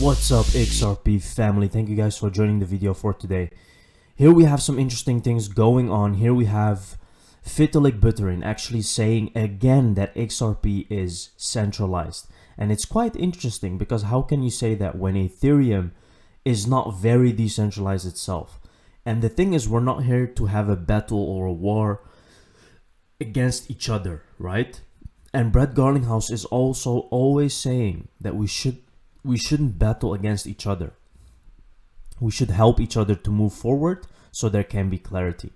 What's up, XRP family? Thank you guys for joining the video for today. Here we have some interesting things going on. Here we have Vitalik Buterin actually saying again that XRP is centralized. And it's quite interesting because how can you say that when Ethereum is not very decentralized itself? And the thing is, we're not here to have a battle or a war against each other, right? And Brett Garlinghouse is also always saying that we shouldn't battle against each other. We should help each other to move forward so there can be clarity.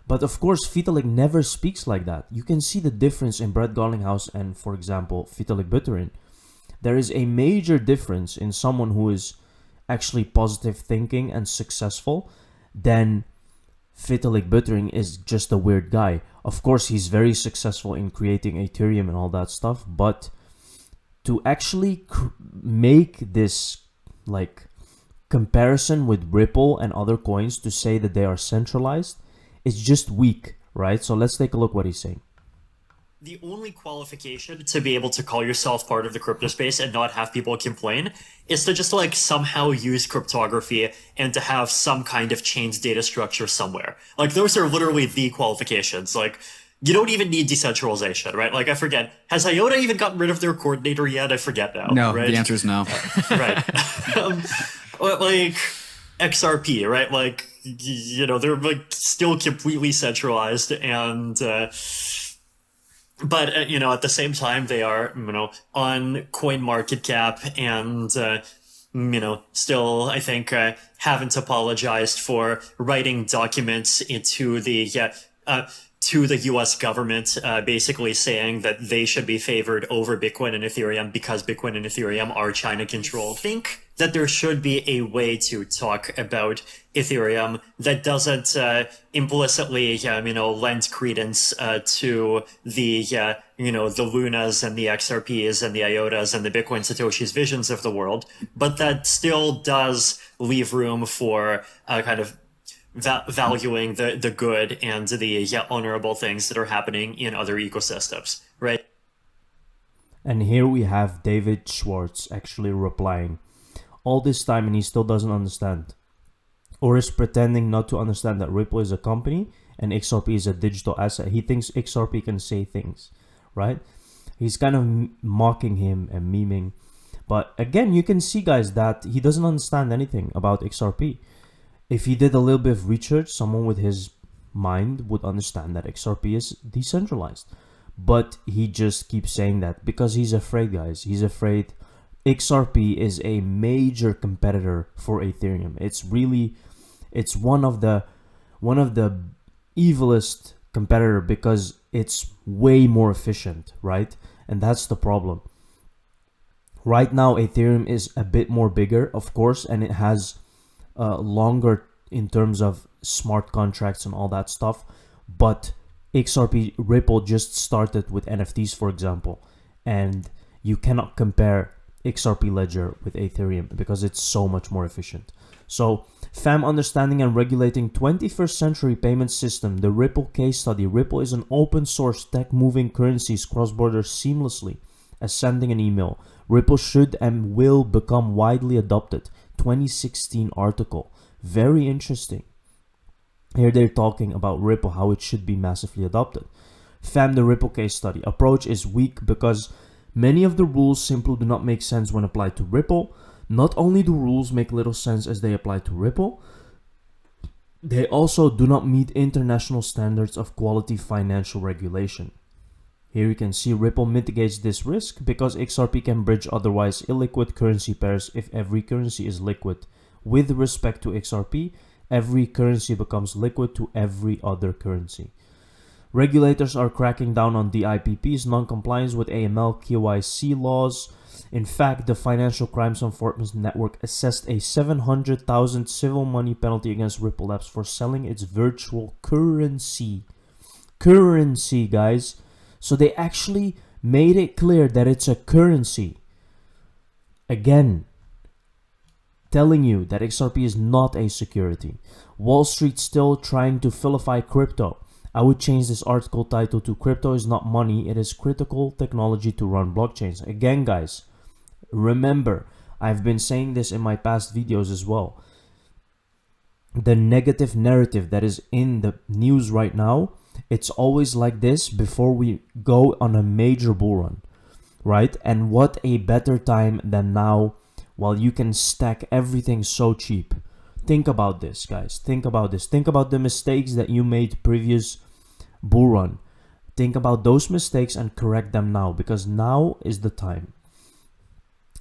But of course, Vitalik never speaks like that. You can see the difference in Brett Garlinghouse and, for example, Vitalik Buterin. There is a major difference in someone who is actually positive thinking and successful than Vitalik Buterin is just a weird guy. Of course, he's very successful in creating Ethereum and all that stuff, but to actually make this like comparison with Ripple and other coins to say that they are centralized is just weak, right? So let's take a look what he's saying. The only qualification to be able to call yourself part of the crypto space and not have people complain is to just like somehow use cryptography and to have some kind of chained data structure somewhere. Like those are literally the qualifications. Like you don't even need decentralization, right? Like I forget, has IOTA even gotten rid of their coordinator yet? I forget now. No, right? The answer is no. Right. Like XRP, right? Like, you know, they're like still completely centralized and, but, you know, at the same time, they are, you know, on CoinMarketCap and, you know, still, I think, haven't apologized for writing documents into the, to the US government, basically saying that they should be favored over Bitcoin and Ethereum because Bitcoin and Ethereum are China controlled. I think that there should be a way to talk about Ethereum that doesn't implicitly, you know, lend credence to the, you know, the Lunas and the XRPs and the IOTAs and the Bitcoin Satoshi's visions of the world, but that still does leave room for kind of valuing the good and the honorable things that are happening in other ecosystems, right? And here we have David Schwartz actually replying all this time, and he still doesn't understand, or is pretending not to understand that Ripple is a company and XRP is a digital asset. He thinks XRP can say things, right? He's kind of mocking him and memeing. But again, you can see, guys, that he doesn't understand anything about XRP. If he did a little bit of research, someone with his mind would understand that XRP is decentralized. But he just keeps saying that because he's afraid, guys. He's afraid XRP is a major competitor for Ethereum. It's one of the evilest competitor because it's way more efficient, right? And that's the problem. Right now, Ethereum is a bit more bigger, of course, and it has longer in terms of smart contracts and all that stuff, but XRP Ripple just started with NFTs, for example, and you cannot compare XRP Ledger with Ethereum because it's so much more efficient. So, fam, understanding and regulating 21st century payment system, the Ripple case study. Ripple is an open source tech moving currencies cross-border seamlessly as sending an email. Ripple should and will become widely adopted. 2016 article. Very interesting. Here they're talking about Ripple, how it should be massively adopted. Fam, the Ripple case study. Approach is weak because many of the rules simply do not make sense when applied to Ripple. Not only do rules make little sense as they apply to Ripple, they also do not meet international standards of quality financial regulation. Here you can see Ripple mitigates this risk because XRP can bridge otherwise illiquid currency pairs if every currency is liquid. With respect to XRP, every currency becomes liquid to every other currency. Regulators are cracking down on DIPP's non-compliance with AML KYC laws. In fact, the Financial Crimes Enforcement Network assessed a $700,000 civil money penalty against Ripple Labs for selling its virtual currency. Currency, guys. So they actually made it clear that it's a currency. Again, telling you that XRP is not a security. Wall Street still trying to vilify crypto. I would change this article title to "Crypto is not money, it is critical technology to run blockchains." Again, guys, remember, I've been saying this in my past videos as well. The negative narrative that is in the news right now, it's always like this before we go on a major bull run, right? And what a better time than now, while you can stack everything so cheap. Think about this, guys. Think about this. Think about the mistakes that you made previous bull run. Think about those mistakes and correct them now, because now is the time.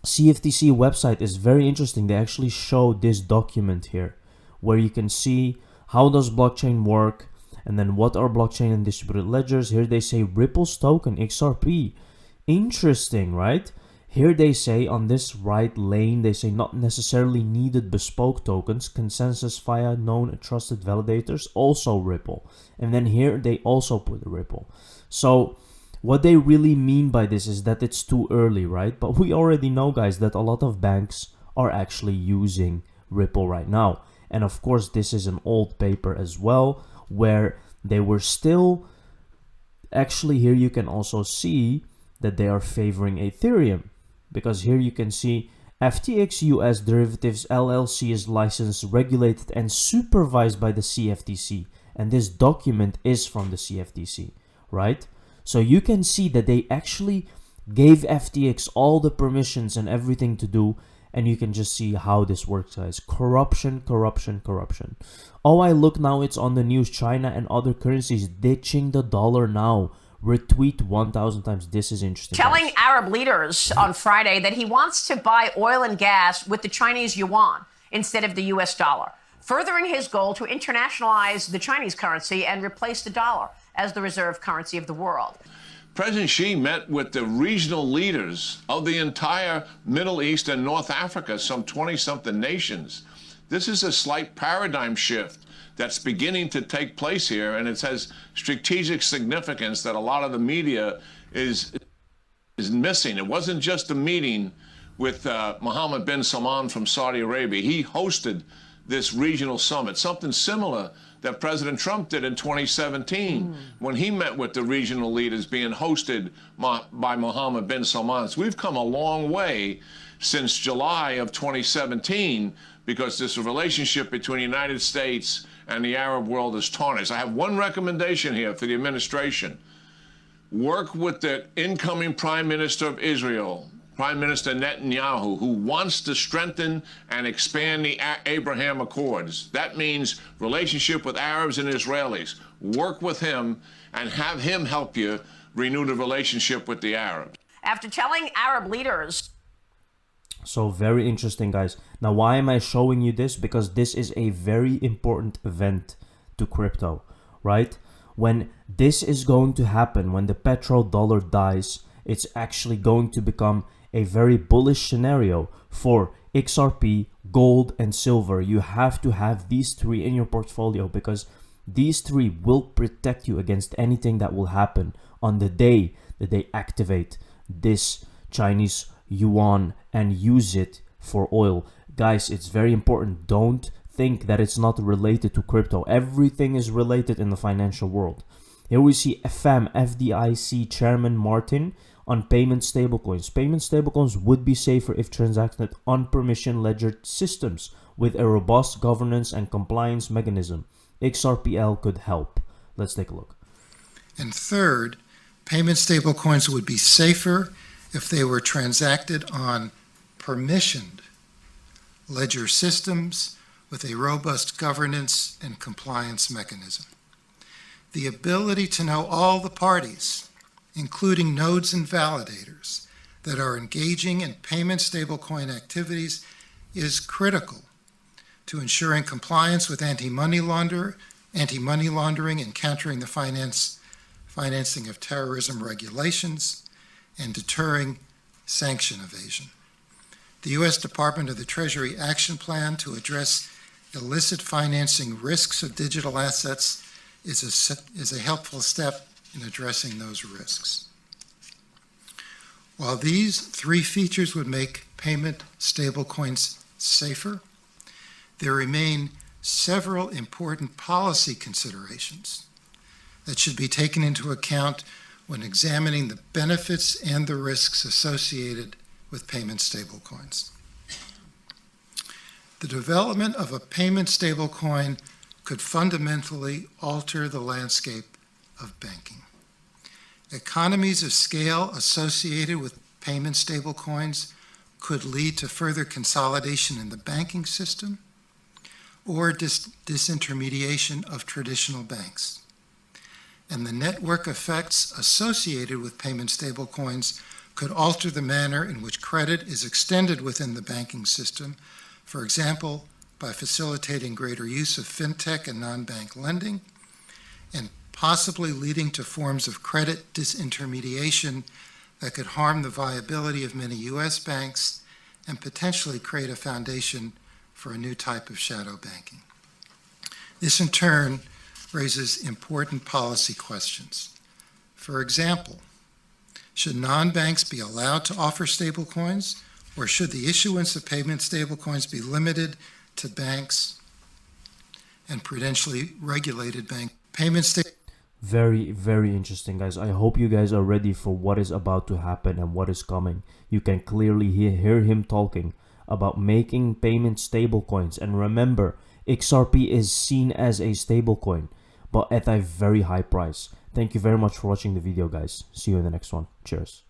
CFTC website is very interesting. They actually show this document here where you can see how does blockchain work, and then what are blockchain and distributed ledgers. Here they say Ripple's token XRP. Interesting, right? Here they say on this right lane, they say not necessarily needed bespoke tokens, consensus via known trusted validators, also Ripple. And then here they also put Ripple. So what they really mean by this is that it's too early, right? But we already know, guys, that a lot of banks are actually using Ripple right now. And of course, this is an old paper as well, where they were still, actually here you can also see that they are favoring Ethereum, because here you can see FTX US Derivatives LLC is licensed, regulated, and supervised by the CFTC. And this document is from the CFTC, right? So you can see that they actually gave FTX all the permissions and everything to do. And you can just see how this works, guys. Corruption, corruption, corruption. Oh, I look now, it's on the news. China and other currencies ditching the dollar now. Retweet 1,000 times. This is interesting. Telling guys. Arab leaders on Friday that he wants to buy oil and gas with the Chinese yuan instead of the US dollar, furthering his goal to internationalize the Chinese currency and replace the dollar as the reserve currency of the world. President Xi met with the regional leaders of the entire Middle East and North Africa, some 20-something nations. This is a slight paradigm shift that's beginning to take place here, and it has strategic significance that a lot of the media is missing. It wasn't just a meeting with Mohammed bin Salman from Saudi Arabia. He hosted this regional summit, something similar that President Trump did in 2017 when he met with the regional leaders being hosted by Mohammed bin Salman. So we've come a long way since July of 2017 because this relationship between the United States and the Arab world is tarnished. I have one recommendation here for the administration. Work with the incoming Prime Minister of Israel, Prime Minister Netanyahu, who wants to strengthen and expand the Abraham Accords. That means relationship with Arabs and Israelis. Work with him and have him help you renew the relationship with the Arabs. After telling Arab leaders. So very interesting, guys. Now, why am I showing you this? Because this is a very important event to crypto, right? When this is going to happen, when the petrodollar dies, it's actually going to become a very bullish scenario for XRP, gold, and silver. You have to have these three in your portfolio because these three will protect you against anything that will happen on the day that they activate this Chinese yuan and use it for oil. Guys, it's very important. Don't think that it's not related to crypto. Everything is related in the financial world. Here we see FDIC Chairman Martin on payment stablecoins. Payment stablecoins would be safer if transacted on permission ledger systems with a robust governance and compliance mechanism. XRPL could help. Let's take a look. And third, payment stablecoins would be safer if they were transacted on permissioned ledger systems with a robust governance and compliance mechanism. The ability to know all the parties, including nodes and validators, that are engaging in payment stablecoin activities is critical to ensuring compliance with anti-money laundering and countering the financing of terrorism regulations and deterring sanction evasion. The U.S. Department of the Treasury Action Plan to address illicit financing risks of digital assets is a helpful step in addressing those risks. While these three features would make payment stablecoins safer, there remain several important policy considerations that should be taken into account when examining the benefits and the risks associated with payment stablecoins. The development of a payment stablecoin could fundamentally alter the landscape of banking. Economies of scale associated with payment stablecoins could lead to further consolidation in the banking system or disintermediation of traditional banks. And the network effects associated with payment stablecoins could alter the manner in which credit is extended within the banking system, for example, by facilitating greater use of fintech and non-bank lending, and possibly leading to forms of credit disintermediation that could harm the viability of many U.S. banks and potentially create a foundation for a new type of shadow banking. This in turn raises important policy questions. For example, should non-banks be allowed to offer stablecoins, or should the issuance of payment stablecoins be limited to banks and prudentially regulated bank payments? Very, very interesting, guys. I hope you guys are ready for what is about to happen and what is coming. You can clearly hear him talking about making payment stablecoins. And remember, XRP is seen as a stablecoin, but at a very high price. Thank you very much for watching the video, guys. See you in the next one. Cheers.